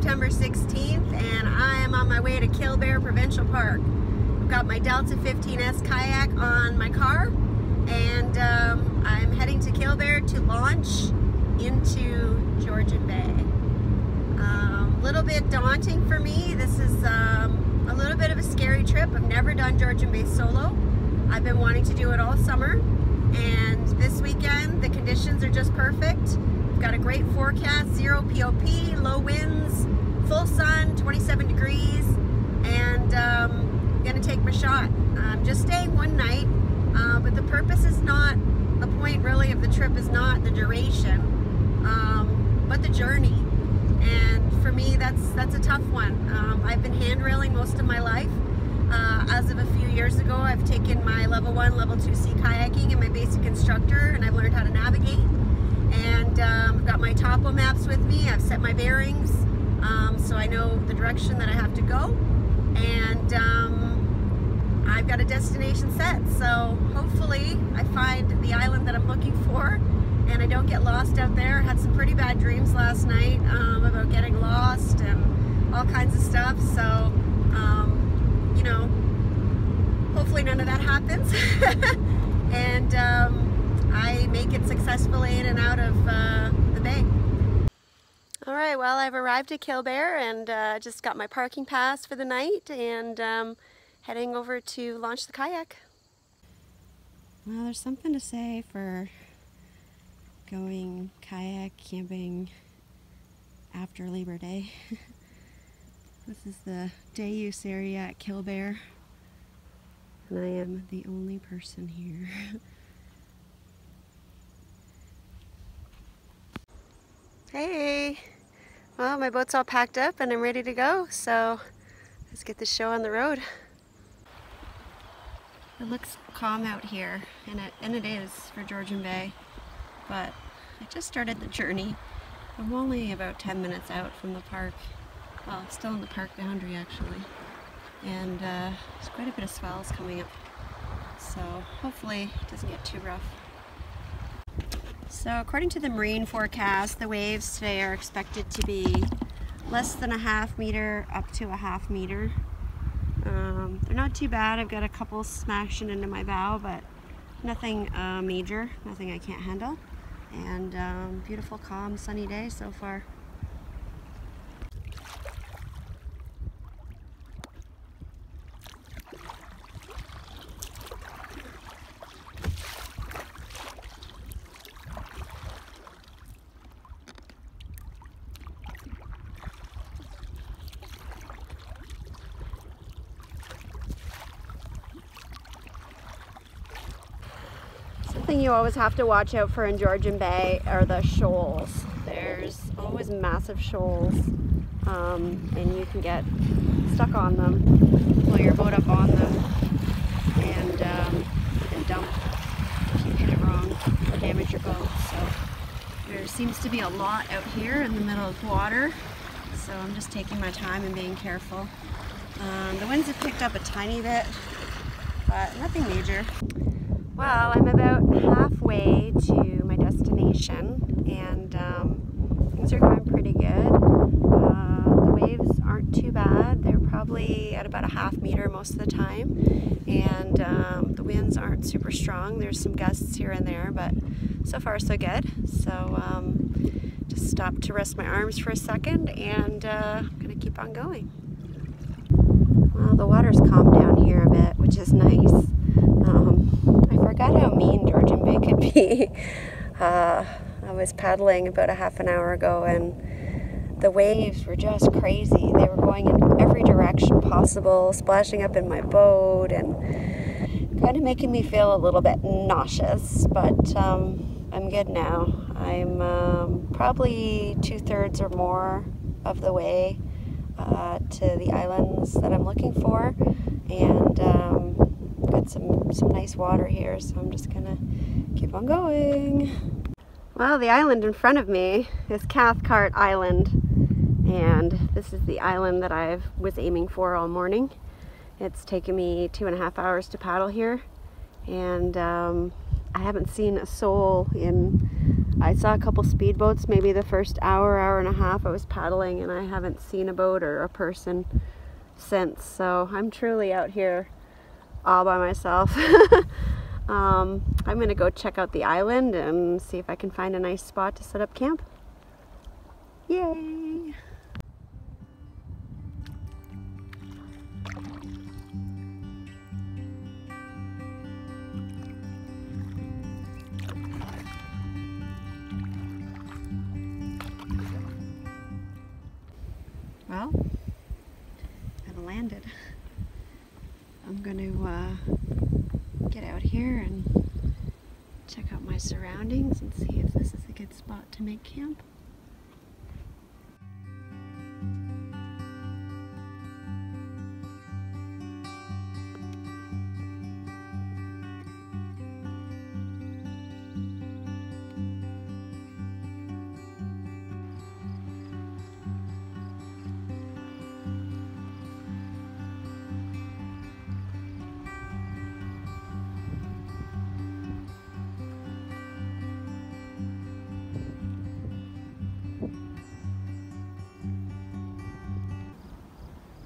September 16th, and I am on my way to Killbear Provinical Park. I've got my Delta 15S kayak on my car, and I'm heading to Killbear to launch into Georgian Bay. A little bit daunting for me. This is a little bit of a scary trip. I've never done Georgian Bay solo. I've been wanting to do it all summer, and this weekend the conditions are just perfect. We've got a great forecast, 0 POP, low winds, full sun, 27 degrees, and I'm gonna take my shot. I'm just staying one night, but the purpose is not, the point really of the trip is not the duration, but the journey. And for me, that's a tough one. I've been handrailing most of my life. As of a few years ago, I've taken my level 1, level 2C kayaking and my basic instructor, and I've learned how to navigate. And I've got my topo maps with me. I've set my bearings, so I know the direction that I have to go. And I've got a destination set. So hopefully I find the island that I'm looking for, and I don't get lost out there. I had some pretty bad dreams last night about getting lost and all kinds of stuff. So, you know, hopefully none of that happens. And I make it successfully in and out of the bay. All right, well, I've arrived at Killbear and just got my parking pass for the night, and heading over to launch the kayak. Well, there's something to say for going kayak camping after Labor Day. This is the day use area at Killbear, and I am the only person here. Hey! Well, my boat's all packed up and I'm ready to go, so let's get this show on the road. It looks calm out here, and it is for Georgian Bay, but I just started the journey. I'm only about 10 minutes out from the park. Well, it's still in the park boundary actually, and there's quite a bit of swells coming up, so hopefully it doesn't get too rough. So according to the marine forecast, the waves today are expected to be less than a half meter up to a half meter. They're not too bad. I've got a couple smashing into my bow, but nothing major, nothing I can't handle. And beautiful, calm, sunny day so far. Something you always have to watch out for in Georgian Bay are the shoals. There's always massive shoals, and you can get stuck on them, pull your boat up on them, and dump if you hit it wrong or damage your boat. So there seems to be a lot out here in the middle of water, so I'm just taking my time and being careful. The winds have picked up a tiny bit, but nothing major. Well, I'm about halfway to my destination, and things are going pretty good. The waves aren't too bad. They're probably at about a half meter most of the time, and the winds aren't super strong. There's some gusts here and there, but so far so good. So just stopped to rest my arms for a second, and I'm gonna keep on going. Well, the water's calmed down here a bit, which is nice. I forgot how mean Georgian Bay could be. I was paddling about a half an hour ago, and the waves were just crazy. They were going in every direction possible, splashing up in my boat and kind of making me feel a little bit nauseous, but I'm good now. I'm probably 2/3 or more of the way to the islands that I'm looking for, and got some nice water here, so I'm just gonna keep on going. Well, the island in front of me is Cathcart Island, and this is the island that I was aiming for all morning. It's taken me 2.5 hours to paddle here, and I haven't seen a soul in I saw a couple speedboats maybe the first hour, hour and a half I was paddling, and I haven't seen a boat or a person since. So I'm truly out here all by myself. I'm gonna go check out the island and see if I can find a nice spot to set up camp. Yay! Well, I've landed. I'm going to get out here and check out my surroundings and see if this is a good spot to make camp.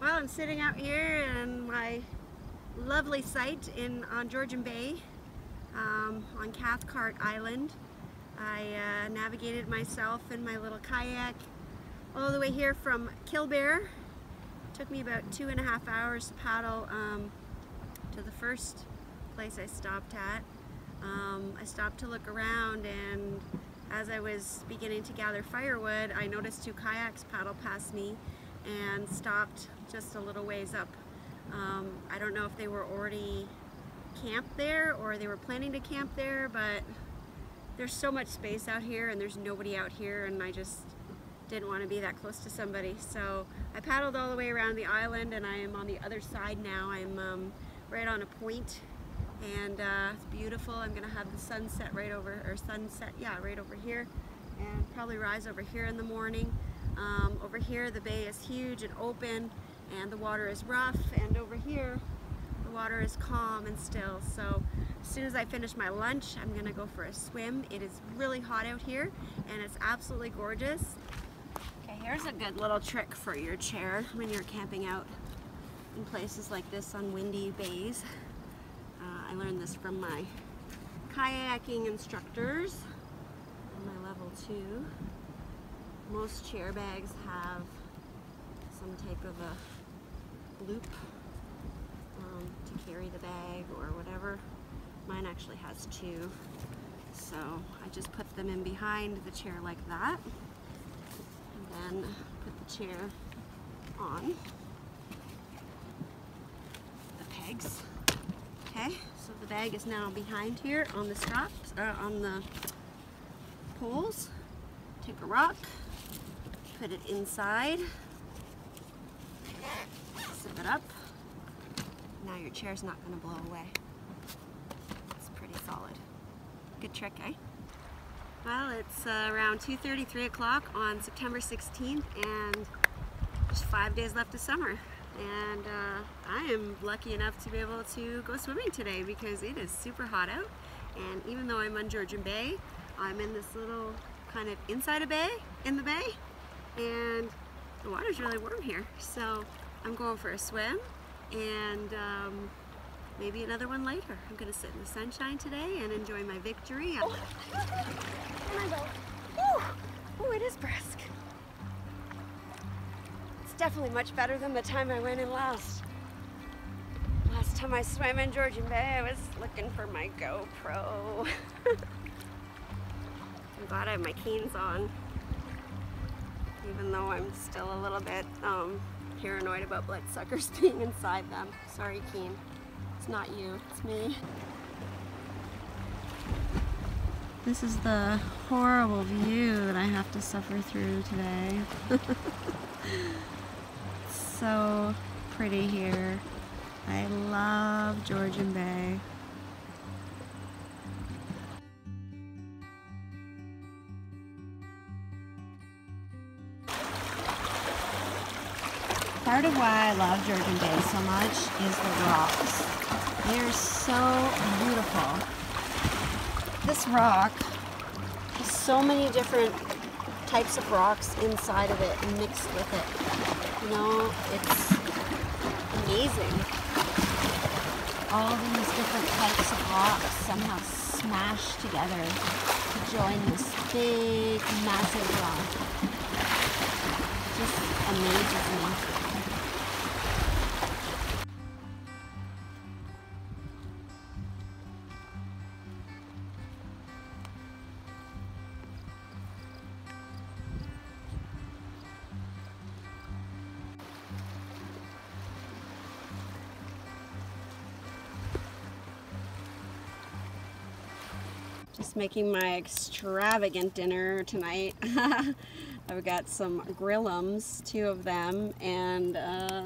Well, I'm sitting out here in my lovely site on Georgian Bay, on Cathcart Island. I navigated myself in my little kayak all the way here from Killbear. Took me about 2.5 hours to paddle to the first place I stopped at. I stopped to look around, and as I was beginning to gather firewood, I noticed 2 kayaks paddle past me and stopped just a little ways up. I don't know if they were already camped there or they were planning to camp there, but there's so much space out here and there's nobody out here, and I just didn't want to be that close to somebody. So I paddled all the way around the island, and I am on the other side now. I'm right on a point, and it's beautiful. I'm gonna have the sunset right over, or sunset, yeah, right over here, and probably rise over here in the morning. Over here the bay is huge and open, and the water is rough, and over here the water is calm and still. So as soon as I finish my lunch, I'm gonna go for a swim. It is really hot out here and it's absolutely gorgeous. Okay, here's a good little trick for your chair when you're camping out in places like this on windy bays. I learned this from my kayaking instructors on my level 2. Most chair bags have some type of a loop to carry the bag or whatever. Mine actually has 2. So I just put them in behind the chair like that, and then put the chair on the pegs. Okay, so the bag is now behind here on the straps, on the poles. Take a rock, put it inside, zip it up. Now your chair's not going to blow away. It's pretty solid. Good trick, eh? Well, it's around 2:30, 3 o'clock on September 16th, and there's 5 days left of summer. And I am lucky enough to be able to go swimming today because it is super hot out. And even though I'm on Georgian Bay, I'm in this little kind of inside a bay, in the bay, and the water's really warm here. So I'm going for a swim, and maybe another one later. I'm gonna sit in the sunshine today and enjoy my victory. Oh, there I go. Ooh, it is brisk. It's definitely much better than the time I went in last. Last time I swam in Georgian Bay, I was looking for my GoPro. I'm glad I have my Keens on, even though I'm still a little bit paranoid about bloodsuckers being inside them. Sorry, Keen. It's not you, it's me. This is the horrible view that I have to suffer through today. It's so pretty here. I love Georgian Bay. Part of why I love Georgian Bay so much is the rocks. They're so beautiful. This rock There's so many different types of rocks inside of it and mixed with it. You know, it's amazing. All these different types of rocks somehow smashed together to join this big, massive rock. Just amazes me. Just making my extravagant dinner tonight. I've got some grillums, 2 of them, and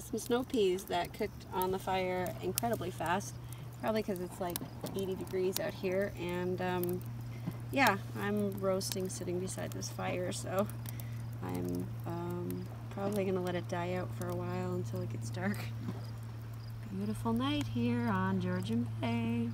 some snow peas that cooked on the fire incredibly fast. Probably because it's like 80 degrees out here. And yeah, I'm roasting sitting beside this fire, so I'm probably gonna let it die out for a while until it gets dark. Beautiful night here on Georgian Bay.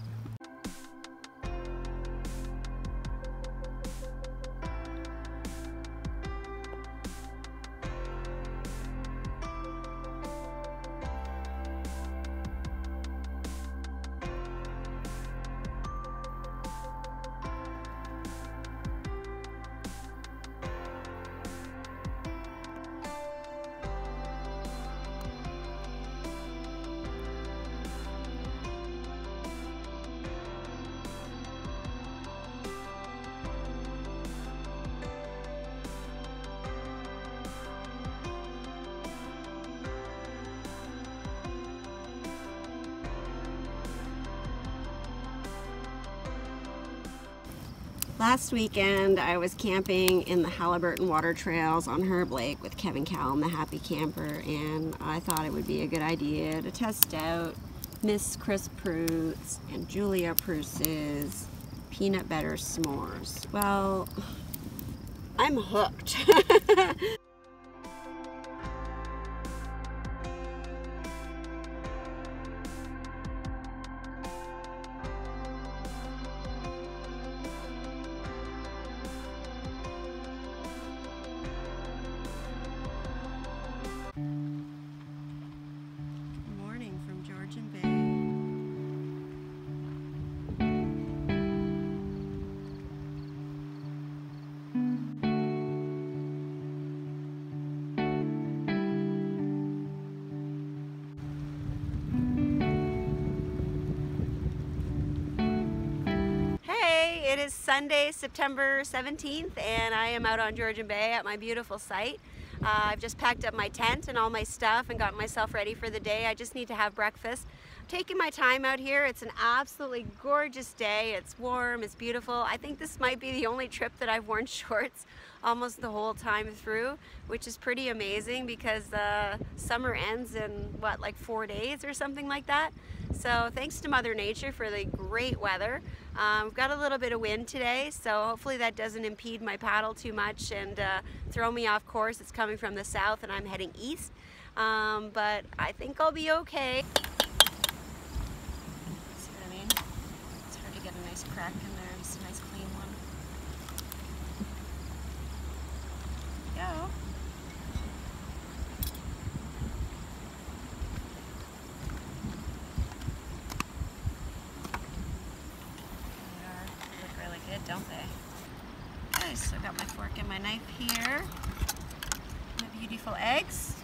Last weekend I was camping in the Halliburton Water Trails on Herb Lake with Kevin Callum, the Happy Camper, and I thought it would be a good idea to test out Miss Chris Prute's and Julia Pruce's peanut butter s'mores. Well, I'm hooked. Georgian Bay. Hey, it is Sunday, September 17th, and I am out on Georgian Bay at my beautiful site. I've just packed up my tent and all my stuff and got myself ready for the day. I just need to have breakfast. I'm taking my time out here. It's an absolutely gorgeous day. It's warm, it's beautiful. I think this might be the only trip that I've worn shorts almost the whole time through, which is pretty amazing because summer ends in what, like 4 days or something like that. So thanks to Mother Nature for the great weather. We've got a little bit of wind today, so hopefully that doesn't impede my paddle too much and throw me off course. It's coming from the south and I'm heading east, but I think I'll be okay. See what I mean? It's hard to get a nice crack in there. It's a nice clean one. There we go. Don't they? Okay, so I got my fork and my knife here. My beautiful eggs.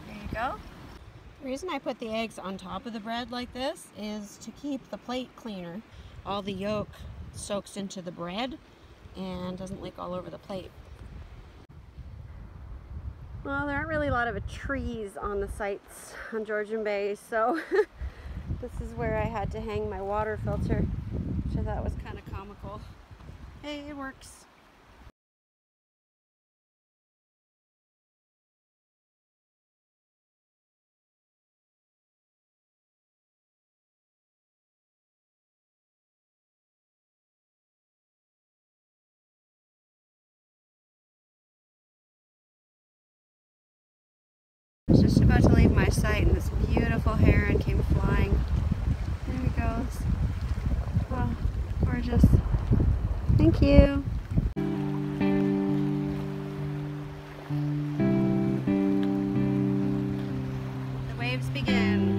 There you go. The reason I put the eggs on top of the bread like this is to keep the plate cleaner. All the yolk soaks into the bread and doesn't leak all over the plate. Well, there aren't really a lot of trees on the sites on Georgian Bay, so this is where I had to hang my water filter, which I thought was kind of comical. Hey, it works. I was just about to leave my site and this beautiful heron came flying. There he goes. Oh, gorgeous. Thank you. The waves begin.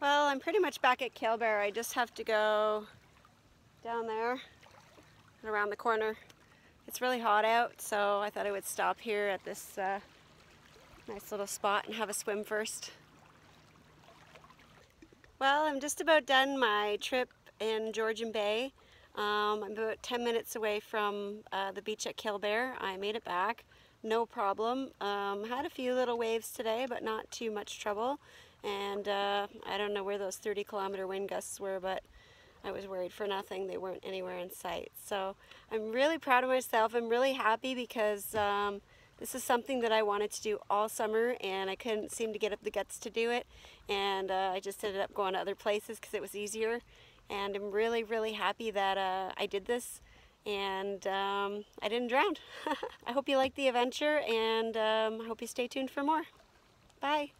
Well, I'm pretty much back at Killbear. I just have to go down there and around the corner. It's really hot out, so I thought I would stop here at this nice little spot and have a swim first. Well, I'm just about done my trip in Georgian Bay. I'm about 10 minutes away from the beach at Killbear. I made it back, no problem. Had a few little waves today, but not too much trouble. And I don't know where those 30-kilometer wind gusts were, but I was worried for nothing. They weren't anywhere in sight. So I'm really proud of myself. I'm really happy because this is something that I wanted to do all summer, and I couldn't seem to get up the guts to do it. And I just ended up going to other places because it was easier. And I'm really, really happy that I did this, and I didn't drown. I hope you liked the adventure, and I hope you stay tuned for more. Bye.